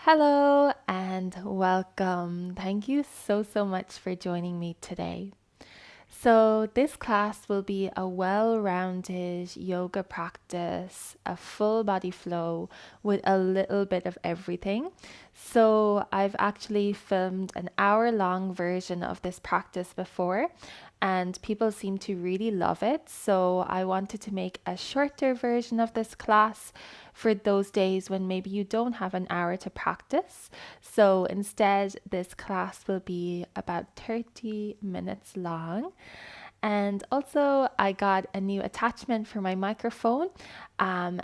Hello and welcome. Thank you so much for joining me today. So, this class will be a well rounded yoga practice, a full body flow with a little bit of everything. So, I've actually filmed an hour-long version of this practice before, and people seem to really love it. So, I wanted to make a shorter version of this class for those days when maybe you don't have an hour to practice. So, instead, this class will be about 30 minutes long. And also, I got a new attachment for my microphone, and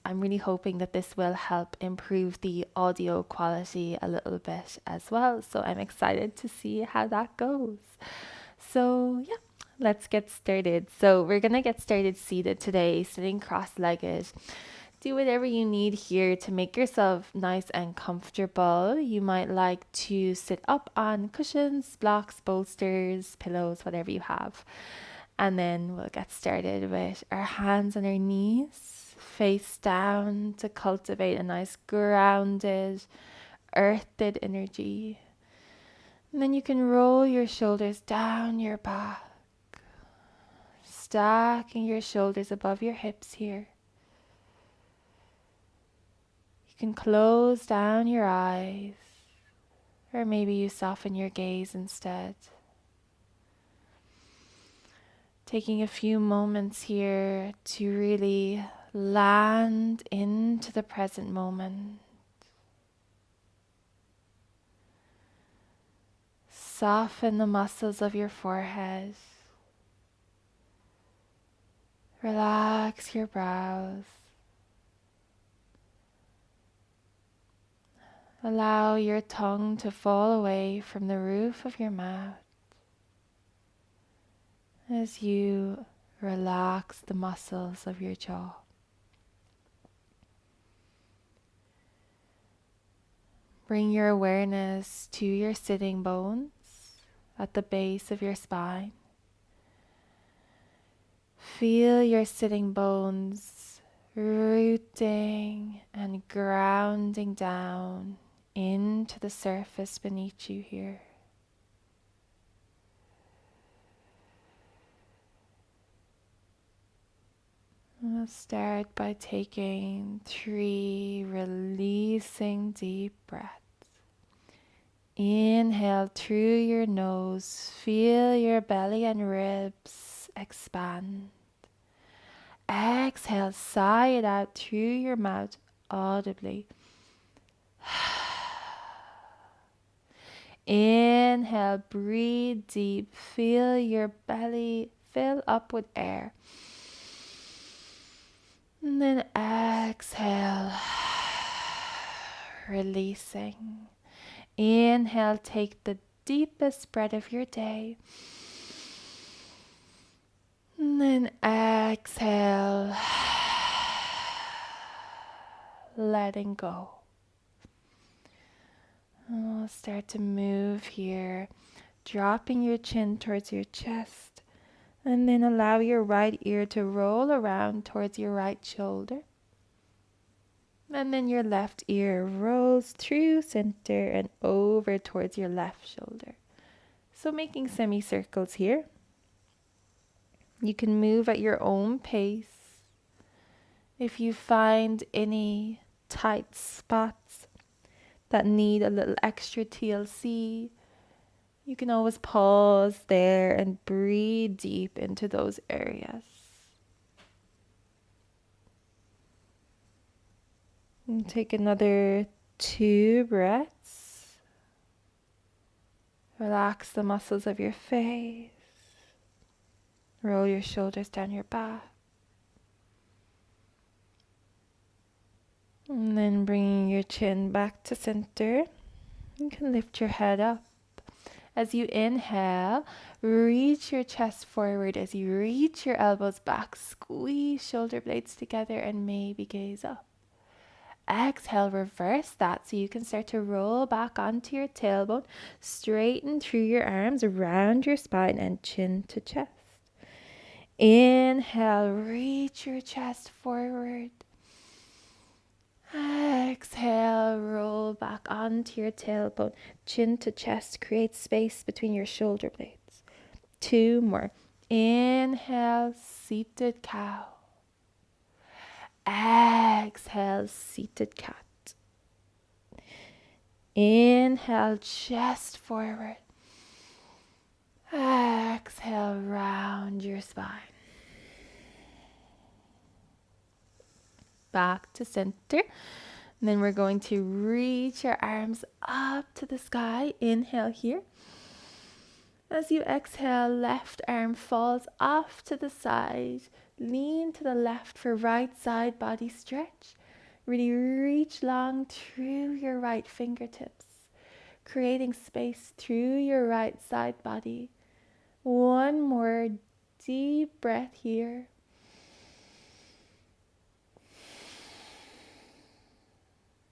I'm really hoping that this will help improve the audio quality a little bit as well. So, I'm excited to see how that goes. So, yeah, let's get started. So, we're gonna get started seated today, sitting cross legged. Do whatever you need here to make yourself nice and comfortable. You might like to sit up on cushions, blocks, bolsters, pillows, whatever you have. And then we'll get started with our hands on our knees, face down to cultivate a nice grounded, earthed energy. And then you can roll your shoulders down your back, stacking your shoulders above your hips here. You can close down your eyes, or maybe you soften your gaze instead. Taking a few moments here to really land into the present moment. Soften the muscles of your forehead. Relax your brows. Allow your tongue to fall away from the roof of your mouth as you relax the muscles of your jaw. Bring your awareness to your sitting bones at the base of your spine. Feel your sitting bones rooting and grounding down into the surface beneath you here. We'll start by taking 3 releasing deep breaths. Inhale through your nose, feel your belly and ribs expand. Exhale, sigh it out through your mouth audibly. Inhale, breathe deep, feel your belly fill up with air. And then exhale, releasing. Inhale, take the deepest breath of your day. And then exhale, letting go. We'll start to move here, dropping your chin towards your chest. And then allow your right ear to roll around towards your right shoulder. And then your left ear rolls through center and over towards your left shoulder. So making semicircles here. You can move at your own pace. If you find any tight spots that need a little extra TLC, you can always pause there and breathe deep into those areas. And take another 2 breaths. Relax the muscles of your face. Roll your shoulders down your back. And then bringing your chin back to center. You can lift your head up. As you inhale, reach your chest forward. As you reach your elbows back, squeeze shoulder blades together and maybe gaze up. Exhale, reverse that so you can start to roll back onto your tailbone, straighten through your arms around your spine and chin to chest. Inhale, reach your chest forward. Exhale, roll back onto your tailbone, chin to chest, create space between your shoulder blades. 2 more. Inhale, seated cow. Exhale, seated cat. Inhale, chest forward. Exhale, round your spine. Back to center. And then we're going to reach your arms up to the sky. Inhale here. As you exhale, left arm falls off to the side. Lean to the left for right side body stretch. Really reach long through your right fingertips, creating space through your right side body. One more deep breath here.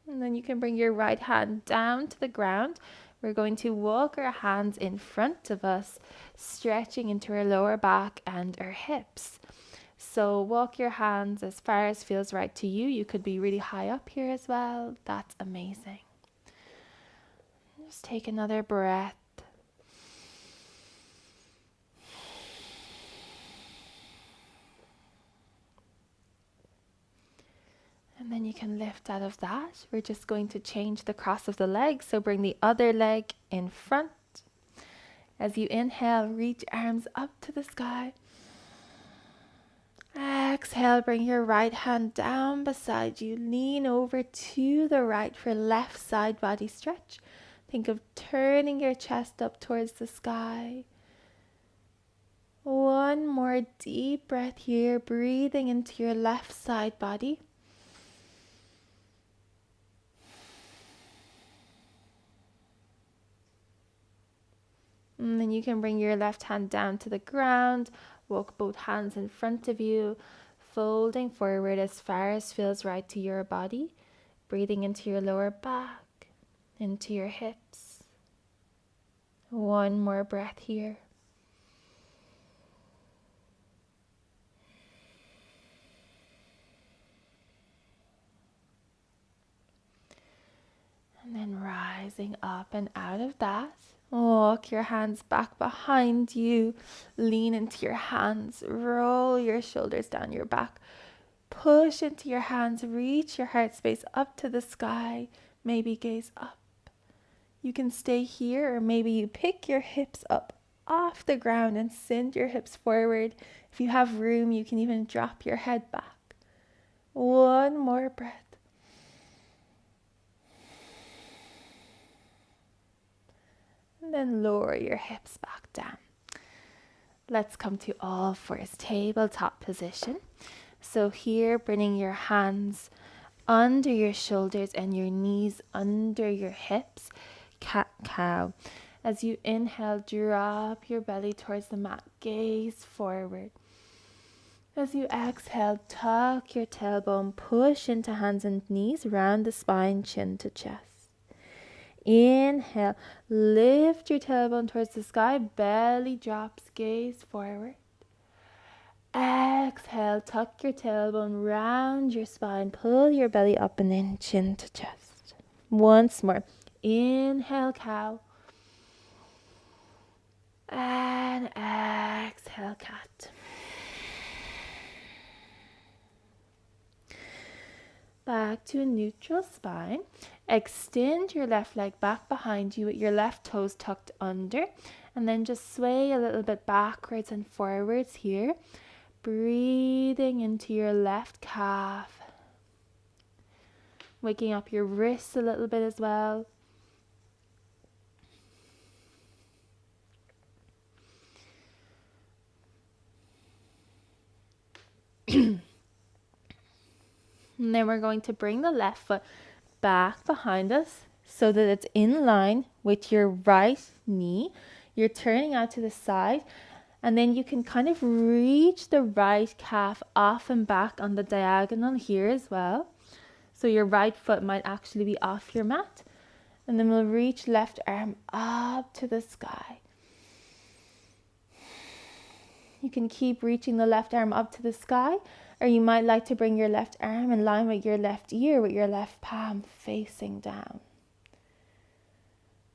And then you can bring your right hand down to the ground. We're going to walk our hands in front of us, stretching into our lower back and our hips. So walk your hands as far as feels right to you. You could be really high up here as well. That's amazing. Just take another breath. And then you can lift out of that. We're just going to change the cross of the leg. So bring the other leg in front. As you inhale, reach arms up to the sky. Exhale, bring your right hand down beside you. Lean over to the right for left side body stretch. Think of turning your chest up towards the sky. One more deep breath here, breathing into your left side body. And then you can bring your left hand down to the ground, walk both hands in front of you, folding forward as far as feels right to your body, breathing into your lower back, into your hips. One more breath here. And then rising up and out of that, walk your hands back behind you, lean into your hands, roll your shoulders down your back, push into your hands, reach your heart space up to the sky, maybe gaze up. You can stay here, or maybe you pick your hips up off the ground and send your hips forward. If you have room, you can even drop your head back. One more breath. And then lower your hips back down. Let's come to all fours, tabletop position. So here, bringing your hands under your shoulders and your knees under your hips, cat-cow. As you inhale, drop your belly towards the mat, gaze forward. As you exhale, tuck your tailbone, push into hands and knees, round the spine, chin to chest. Inhale, lift your tailbone towards the sky, belly drops, gaze forward. Exhale, tuck your tailbone, round your spine, pull your belly up and in, chin to chest. Once more. Inhale, cow. And exhale, cat. Back to a neutral spine. Extend your left leg back behind you with your left toes tucked under. And then just sway a little bit backwards and forwards here. Breathing into your left calf. Waking up your wrists a little bit as well. And then we're going to bring the left foot back behind us so that it's in line with your right knee. You're turning out to the side, and then you can kind of reach the right calf off and back on the diagonal here as well. So your right foot might actually be off your mat. And then we'll reach left arm up to the sky. You can keep reaching the left arm up to the sky, Or you might like to bring your left arm in line with your left ear with your left palm facing down.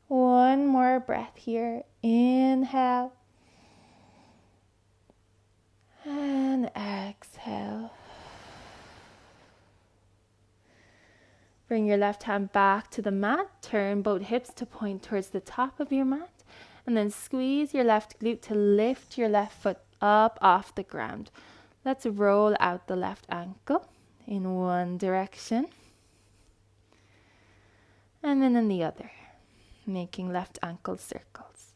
One more breath here. Inhale. And exhale. Bring your left hand back to the mat. Turn both hips to point towards the top of your mat. And then squeeze your left glute to lift your left foot up off the ground. Let's roll out the left ankle in one direction. And then in the other, making left ankle circles.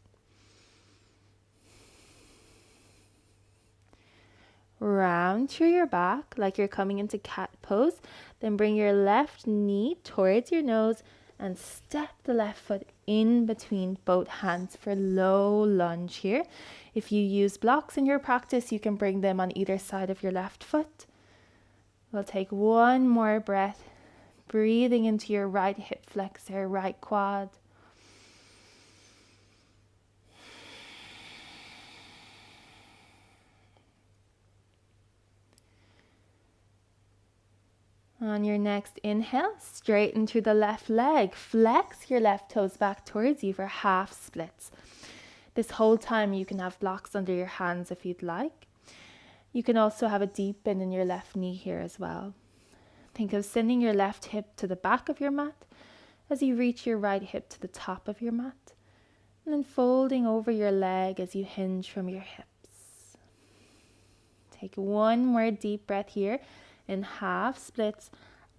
Round through your back like you're coming into cat pose. Then bring your left knee towards your nose and step the left foot in between both hands for low lunge here. If you use blocks in your practice, you can bring them on either side of your left foot. We'll take one more breath, breathing into your right hip flexor, right quad. On your next inhale, straighten through the left leg. Flex your left toes back towards you for half splits. This whole time you can have blocks under your hands if you'd like. You can also have a deep bend in your left knee here as well. Think of sending your left hip to the back of your mat as you reach your right hip to the top of your mat. And then folding over your leg as you hinge from your hips. Take one more deep breath here. In half splits,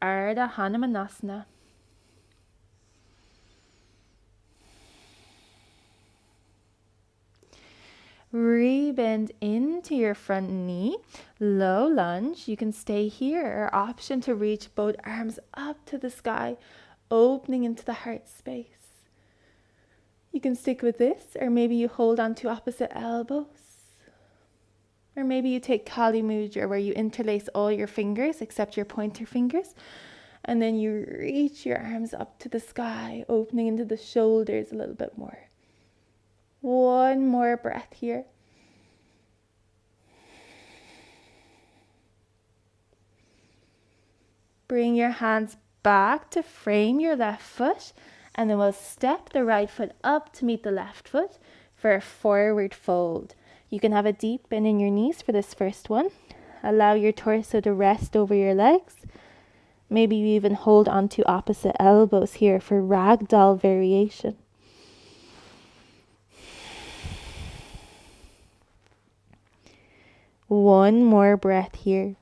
Ardha Hanumanasana. Rebend into your front knee, low lunge. You can stay here or option to reach both arms up to the sky, opening into the heart space. You can stick with this, or maybe you hold on to opposite elbows. Or maybe you take Kali Mudra, where you interlace all your fingers except your pointer fingers. And then you reach your arms up to the sky, opening into the shoulders a little bit more. One more breath here. Bring your hands back to frame your left foot. And then we'll step the right foot up to meet the left foot for a forward fold. You can have a deep bend in your knees for this first one. Allow your torso to rest over your legs. Maybe you even hold on to opposite elbows here for ragdoll variation. One more breath here.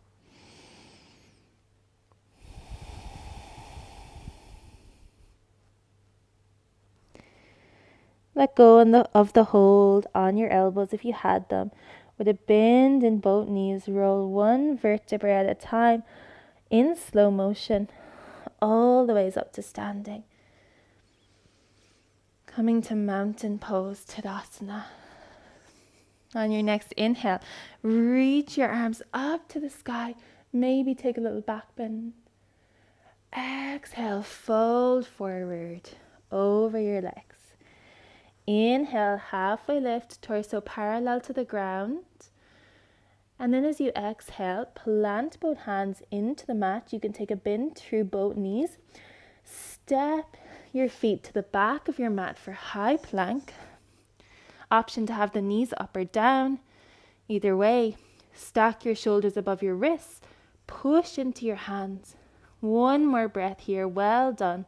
Let go of the hold on your elbows if you had them. With a bend in both knees, roll one vertebra at a time in slow motion, all the ways up to standing. Coming to mountain pose, Tadasana. On your next inhale, reach your arms up to the sky. Maybe take a little back bend. Exhale, fold forward over your legs. Inhale, halfway lift, torso parallel to the ground. And then as you exhale, plant both hands into the mat. You can take a bend through both knees. Step your feet to the back of your mat for high plank. Option to have the knees up or down. Either way, stack your shoulders above your wrists. Push into your hands. One more breath here. Well done.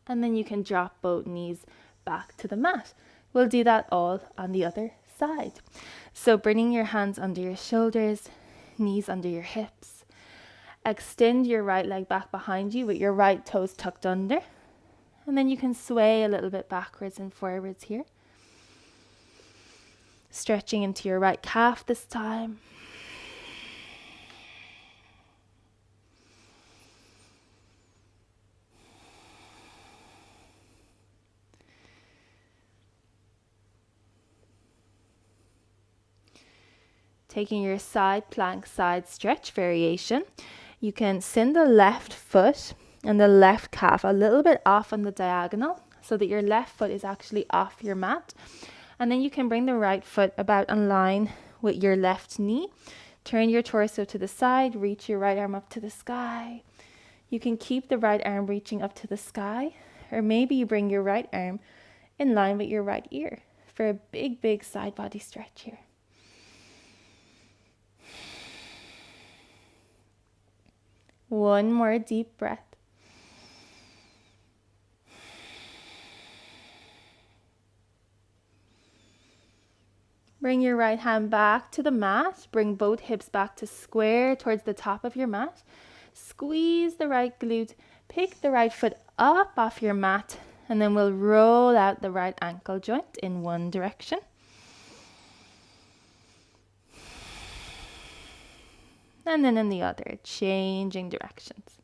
And then you can drop both knees back to the mat. We'll do that all on the other side. So bringing your hands under your shoulders, knees under your hips. Extend your right leg back behind you with your right toes tucked under. And then you can sway a little bit backwards and forwards here. Stretching into your right calf this time. Taking your side plank, side stretch variation, you can send the left foot and the left calf a little bit off on the diagonal, so that your left foot is actually off your mat. And then you can bring the right foot about in line with your left knee. Turn your torso to the side, reach your right arm up to the sky. You can keep the right arm reaching up to the sky, or maybe you bring your right arm in line with your right ear for a big, big side body stretch here. One more deep breath. Bring your right hand back to the mat. Bring both hips back to square towards the top of your mat. Squeeze the right glute. Pick the right foot up off your mat. And then we'll roll out the right ankle joint in one direction. And then in the other, changing directions.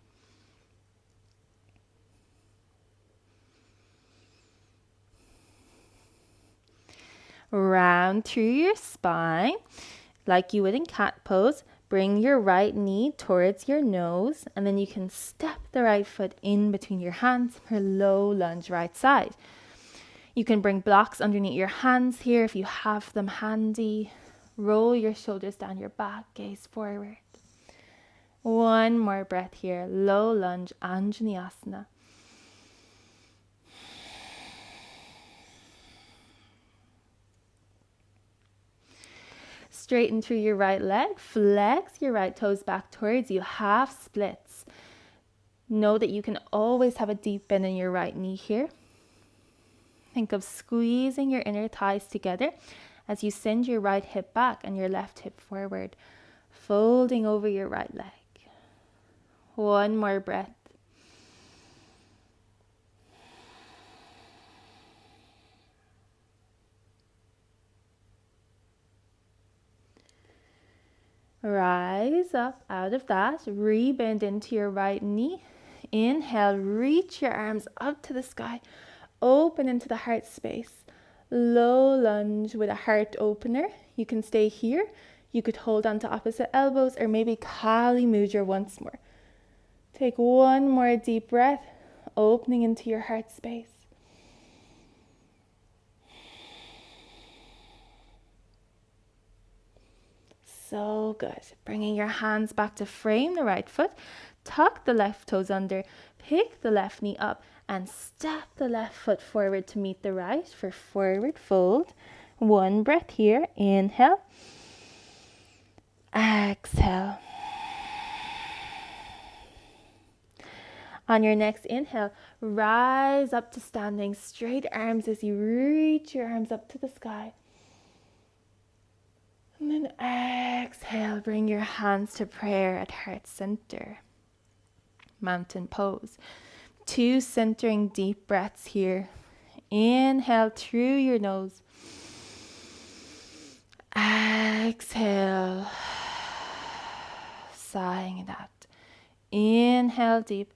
Round through your spine, like you would in cat pose. Bring your right knee towards your nose, and then you can step the right foot in between your hands for low lunge right side. You can bring blocks underneath your hands here if you have them handy. Roll your shoulders down your back, gaze forward. One more breath here, low lunge, Anjaneyasana. Straighten through your right leg, flex your right toes back towards you, half splits. Know that you can always have a deep bend in your right knee here. Think of squeezing your inner thighs together as you send your right hip back and your left hip forward, folding over your right leg. One more breath. Rise up out of that, rebend into your right knee. Inhale, reach your arms up to the sky, open into the heart space. Low lunge with a heart opener. You can stay here. You could hold on to opposite elbows or maybe Kali Mudra once more. Take one more deep breath, opening into your heart space. So good. Bringing your hands back to frame the right foot. Tuck the left toes under. Pick the left knee up and step the left foot forward to meet the right for forward fold. One breath here. Inhale. Exhale. On your next inhale, rise up to standing, straight arms as you reach your arms up to the sky. And then exhale, bring your hands to prayer at heart center. Mountain pose. 2 centering deep breaths here. Inhale through your nose. Exhale. Sighing it out. Inhale deep.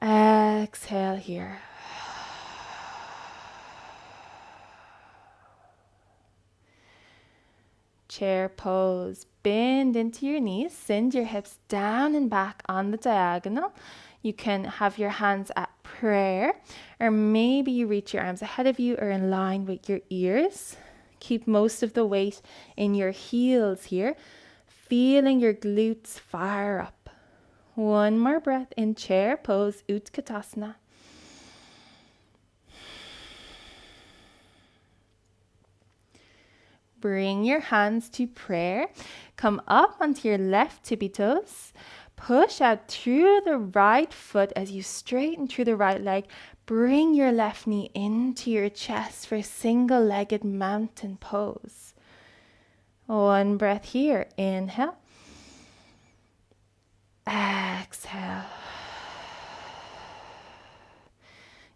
Exhale here. Chair pose. Bend into your knees. Send your hips down and back on the diagonal. You can have your hands at prayer, or maybe you reach your arms ahead of you or in line with your ears. Keep most of the weight in your heels here, feeling your glutes fire up. One more breath in chair pose, Utkatasana. Bring your hands to prayer. Come up onto your left tippy toes. Push out through the right foot as you straighten through the right leg. Bring your left knee into your chest for single-legged mountain pose. One breath here. Inhale. Exhale.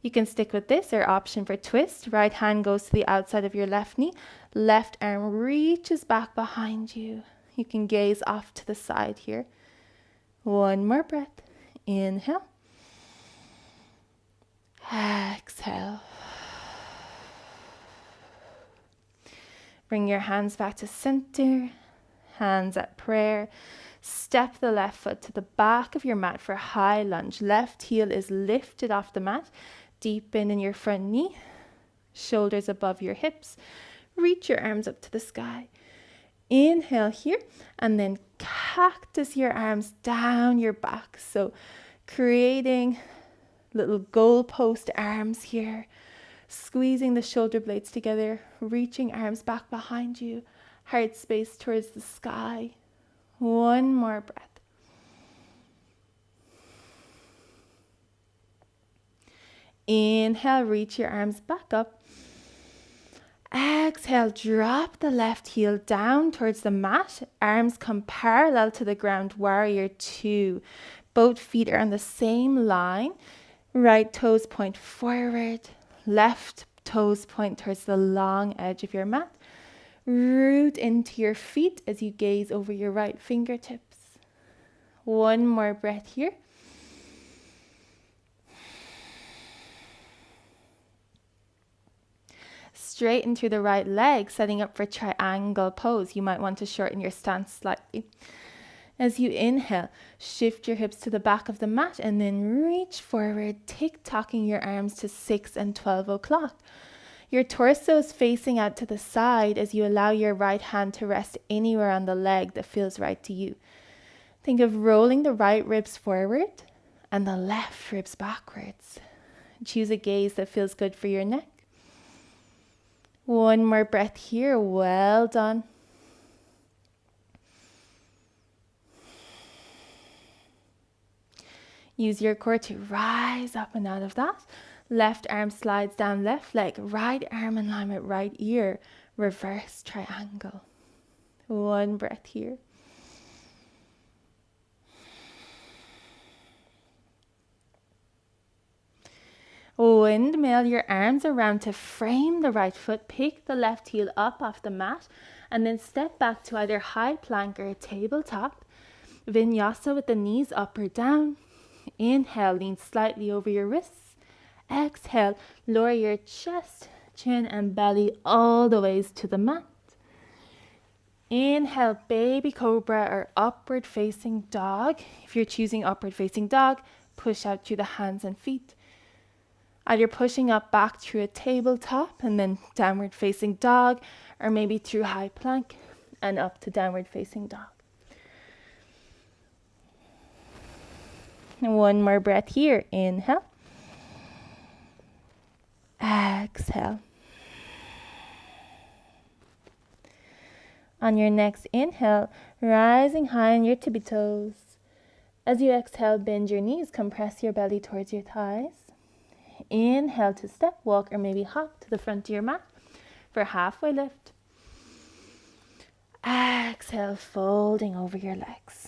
You can stick with this or option for twist. Right hand goes to the outside of your left knee. Left arm reaches back behind you. You can gaze off to the side here. One more breath. Inhale. Exhale. Bring your hands back to center. Hands at prayer. Step the left foot to the back of your mat for a high lunge. Left heel is lifted off the mat. Deepen in your front knee. Shoulders above your hips. Reach your arms up to the sky. Inhale here, and then cactus your arms down your back. So creating little goalpost arms here. Squeezing the shoulder blades together. Reaching arms back behind you. Heart space towards the sky. One more breath. Inhale, reach your arms back up. Exhale, drop the left heel down towards the mat. Arms come parallel to the ground, warrior two. Both feet are on the same line. Right toes point forward. Left toes point towards the long edge of your mat. Root into your feet as you gaze over your right fingertips. One more breath here. Straighten through the right leg, setting up for triangle pose. You might want to shorten your stance slightly. As you inhale, shift your hips to the back of the mat and then reach forward, tick-tocking your arms to 6 and 12 o'clock. Your torso is facing out to the side as you allow your right hand to rest anywhere on the leg that feels right to you. Think of rolling the right ribs forward and the left ribs backwards. Choose a gaze that feels good for your neck. One more breath here. Well done. Use your core to rise up and out of that. Left arm slides down left leg. Right arm in line with right ear. Reverse triangle. One breath here. Windmill your arms around to frame the right foot. Pick the left heel up off the mat and then step back to either high plank or tabletop. Vinyasa with the knees up or down. Inhale, lean slightly over your wrists. Exhale, lower your chest, chin and belly all the ways to the mat. Inhale, baby cobra or upward facing dog. If you're choosing upward facing dog, push out through the hands and feet. Either pushing up back through a tabletop and then downward facing dog, or maybe through high plank and up to downward facing dog. And one more breath here. Inhale. Exhale. On your next inhale, rising high on your tippy toes. As you exhale, bend your knees, compress your belly towards your thighs. Inhale to step, walk, or maybe hop to the front of your mat for halfway lift. Exhale, folding over your legs.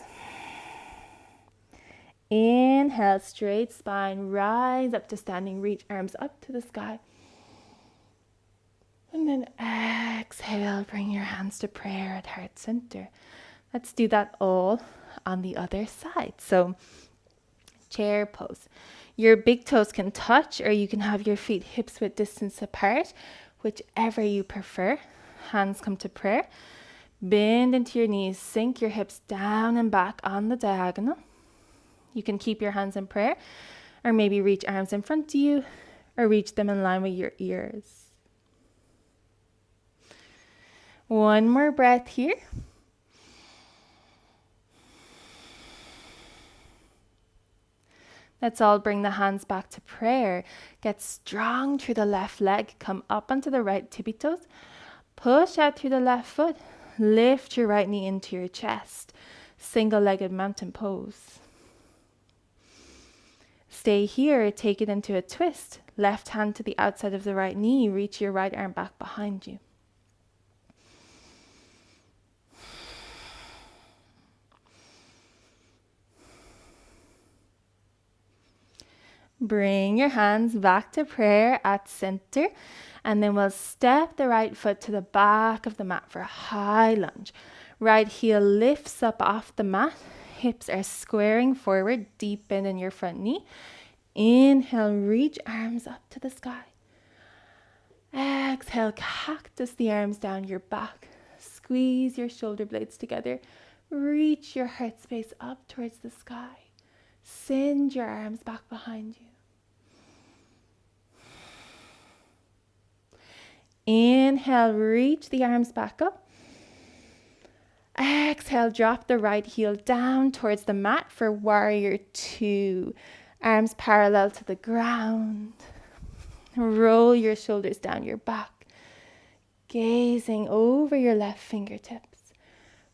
Inhale, straight spine, rise up to standing, reach arms up to the sky. And then exhale, bring your hands to prayer at heart center. Let's do that all on the other side. So, chair pose. Your big toes can touch, or you can have your feet hips width distance apart, whichever you prefer. Hands come to prayer. Bend into your knees, sink your hips down and back on the diagonal. You can keep your hands in prayer, or maybe reach arms in front of you, or reach them in line with your ears. One more breath here. Let's all bring the hands back to prayer. Get strong through the left leg. Come up onto the right tippy toes. Push out through the left foot. Lift your right knee into your chest. Single-legged mountain pose. Stay here. Take it into a twist. Left hand to the outside of the right knee. Reach your right arm back behind you. Bring your hands back to prayer at center, and then we'll step the right foot to the back of the mat for a high lunge. Right heel lifts up off the mat. Hips are squaring forward, deep in your front knee. Inhale, reach arms up to the sky. Exhale, cactus the arms down your back. Squeeze your shoulder blades together. Reach your heart space up towards the sky. Send your arms back behind you. Inhale, reach the arms back up. Exhale, drop the right heel down towards the mat for warrior two. Arms parallel to the ground. Roll your shoulders down your back. Gazing over your left fingertips.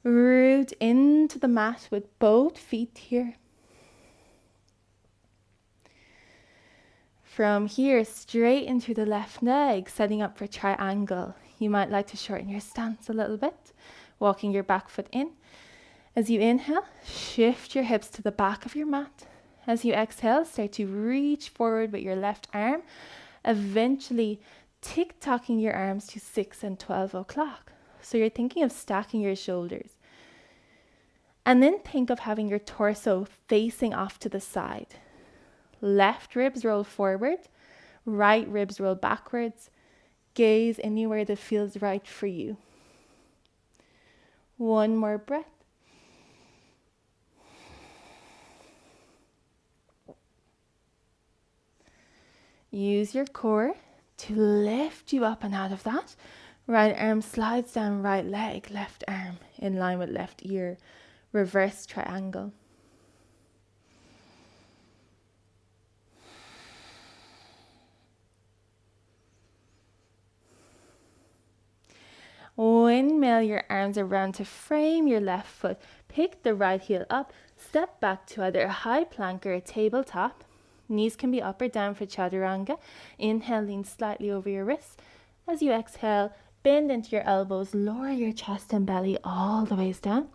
Root into the mat with both feet here. From here, straight into the left leg, setting up for triangle. You might like to shorten your stance a little bit, walking your back foot in. As you inhale, shift your hips to the back of your mat. As you exhale, start to reach forward with your left arm, eventually tick-tocking your arms to 6 and 12 o'clock. So you're thinking of stacking your shoulders. And then think of having your torso facing off to the side. Left ribs roll forward, right ribs roll backwards. Gaze anywhere that feels right for you. One more breath. Use your core to lift you up and out of that. Right arm slides down, right leg, left arm in line with left ear. Reverse triangle. Windmill your arms around to frame your left foot. Pick the right heel up. Step back to either a high plank or a tabletop. Knees can be up or down for chaturanga. Inhale, lean slightly over your wrists. As you exhale, bend into your elbows. Lower your chest and belly all the ways down.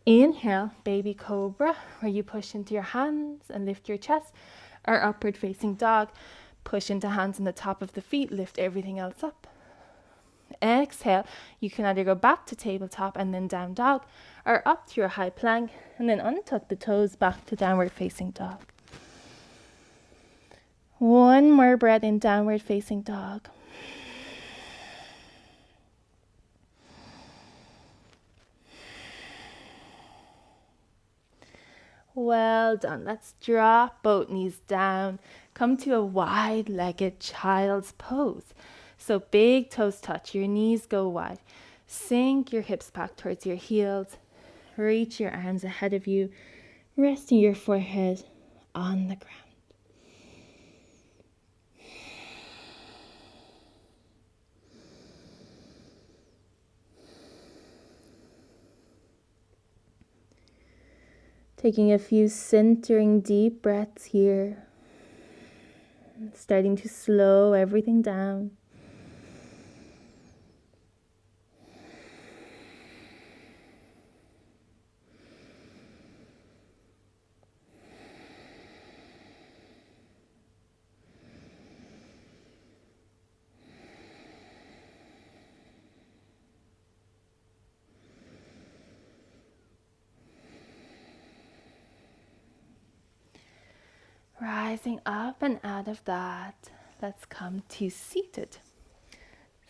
Inhale, baby cobra, where you push into your hands and lift your chest. Or upward facing dog. Push into hands on the top of the feet. Lift everything else up. Exhale, you can either go back to tabletop and then down dog, or up to your high plank and then untuck the toes back to downward facing dog. One more breath in downward facing dog. Well done. Let's drop both knees down. Come to a wide-legged child's pose. So big toes touch, your knees go wide. Sink your hips back towards your heels. Reach your arms ahead of you, resting your forehead on the ground. Taking a few centering deep breaths here. Starting to slow everything down. Rising up and out of that, let's come to seated.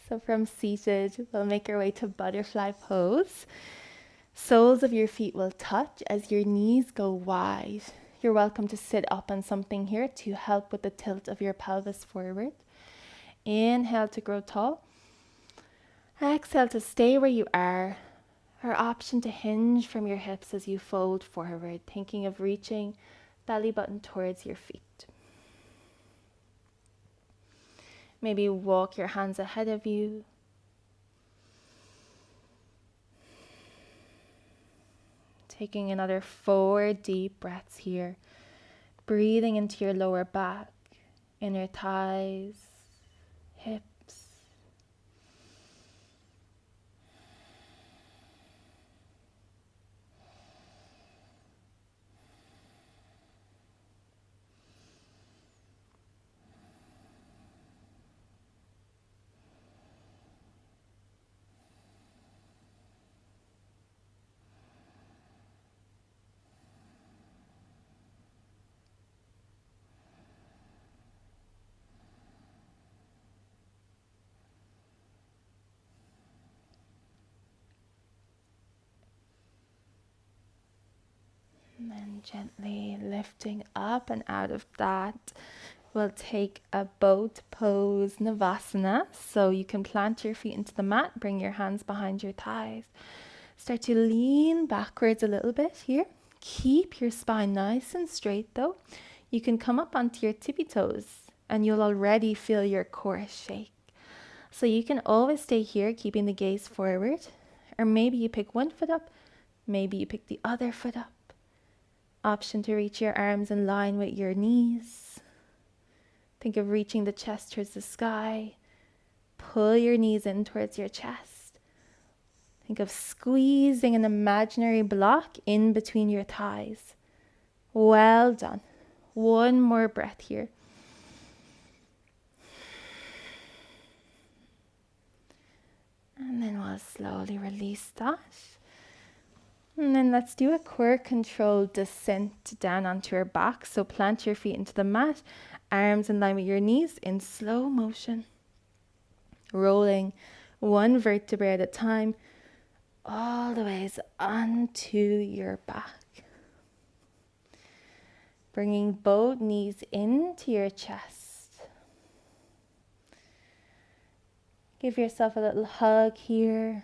So from seated, we'll make our way to butterfly pose. Soles of your feet will touch as your knees go wide. You're welcome to sit up on something here to help with the tilt of your pelvis forward. Inhale to grow tall. Exhale to stay where you are. Or option to hinge from your hips as you fold forward, thinking of reaching belly button towards your feet. Maybe walk your hands ahead of you. Taking another 4 deep breaths here. Breathing into your lower back, inner thighs, hips. Gently lifting up and out of that. We'll take a boat pose Navasana. So you can plant your feet into the mat, bring your hands behind your thighs. Start to lean backwards a little bit here. Keep your spine nice and straight though. You can come up onto your tippy toes and you'll already feel your core shake. So you can always stay here, keeping the gaze forward. Or maybe you pick one foot up, maybe you pick the other foot up. Option to reach your arms in line with your knees. Think of reaching the chest towards the sky. Pull your knees in towards your chest. Think of squeezing an imaginary block in between your thighs. Well done. One more breath here. And then we'll slowly release that. And then let's do a core control descent down onto our back. So plant your feet into the mat, arms in line with your knees in slow motion. Rolling one vertebrae at a time, all the ways onto your back. Bringing both knees into your chest. Give yourself a little hug here.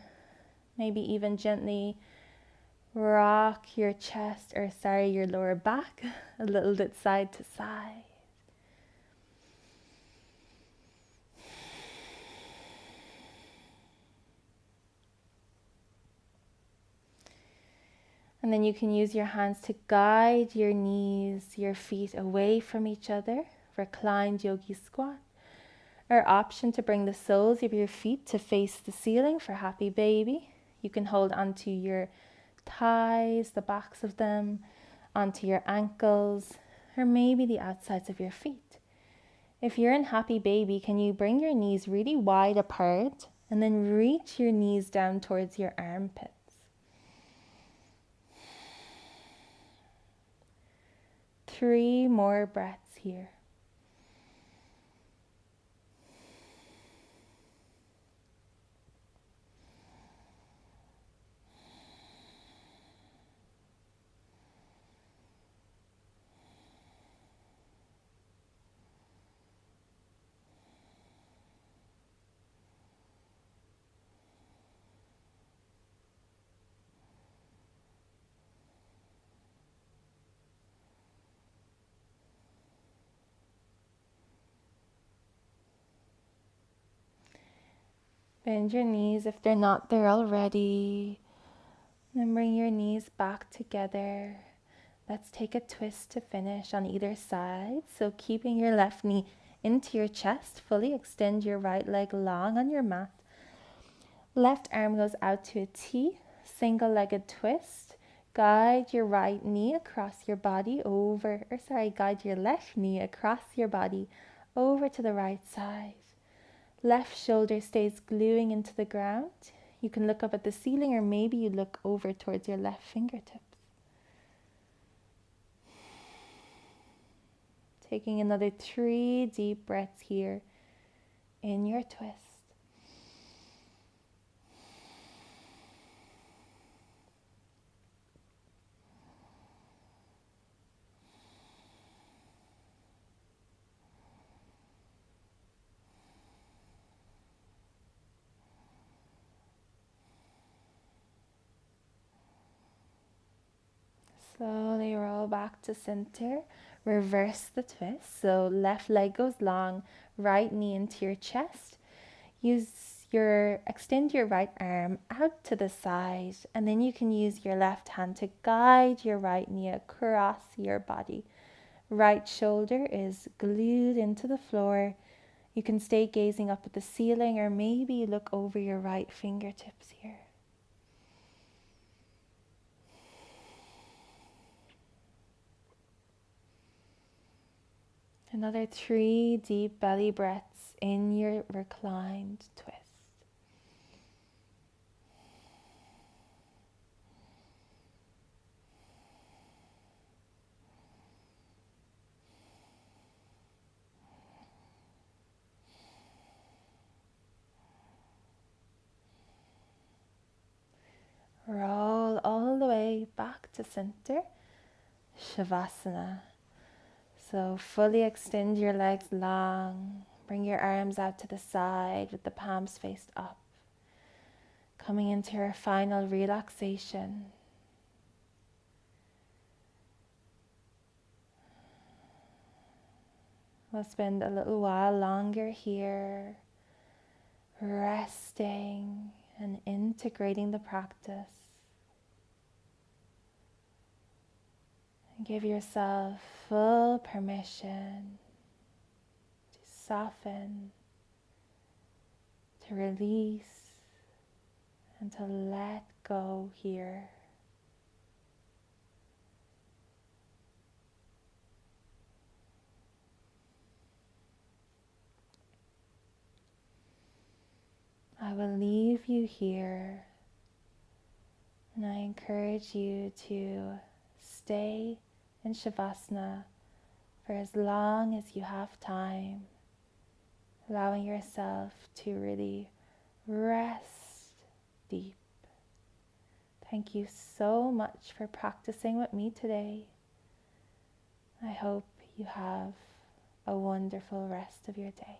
Maybe even gently rock your chest, your lower back a little bit side to side. And then you can use your hands to guide your knees, your feet away from each other. Reclined yogi squat. Or option to bring the soles of your feet to face the ceiling for happy baby. You can hold onto your thighs, the backs of them, onto your ankles, or maybe the outsides of your feet. If you're in happy baby, can you bring your knees really wide apart and then reach your knees down towards your armpits? Three more breaths here. Bend your knees if they're not there already. Then bring your knees back together. Let's take a twist to finish on either side. So keeping your left knee into your chest, fully extend your right leg long on your mat. Left arm goes out to a T, single-legged twist. Guide your right knee across your body guide your left knee across your body over to the right side. Left shoulder stays gluing into the ground. You can look up at the ceiling or maybe you look over towards your left fingertips. Taking another 3 deep breaths here in your twist. Slowly roll back to center. Reverse the twist. So left leg goes long, right knee into your chest. Extend your right arm out to the side, and then you can use your left hand to guide your right knee across your body. Right shoulder is glued into the floor. You can stay gazing up at the ceiling or maybe you look over your right fingertips here. Another 3 deep belly breaths in your reclined twist. Roll all the way back to center. Shavasana. So fully extend your legs long. Bring your arms out to the side with the palms faced up. Coming into your final relaxation. We'll spend a little while longer here, resting and integrating the practice. And give yourself full permission to soften, to release, and to let go here. I will leave you here, and I encourage you to stay in Shavasana for as long as you have time, allowing yourself to really rest deep. Thank you so much for practicing with me today. I hope you have a wonderful rest of your day.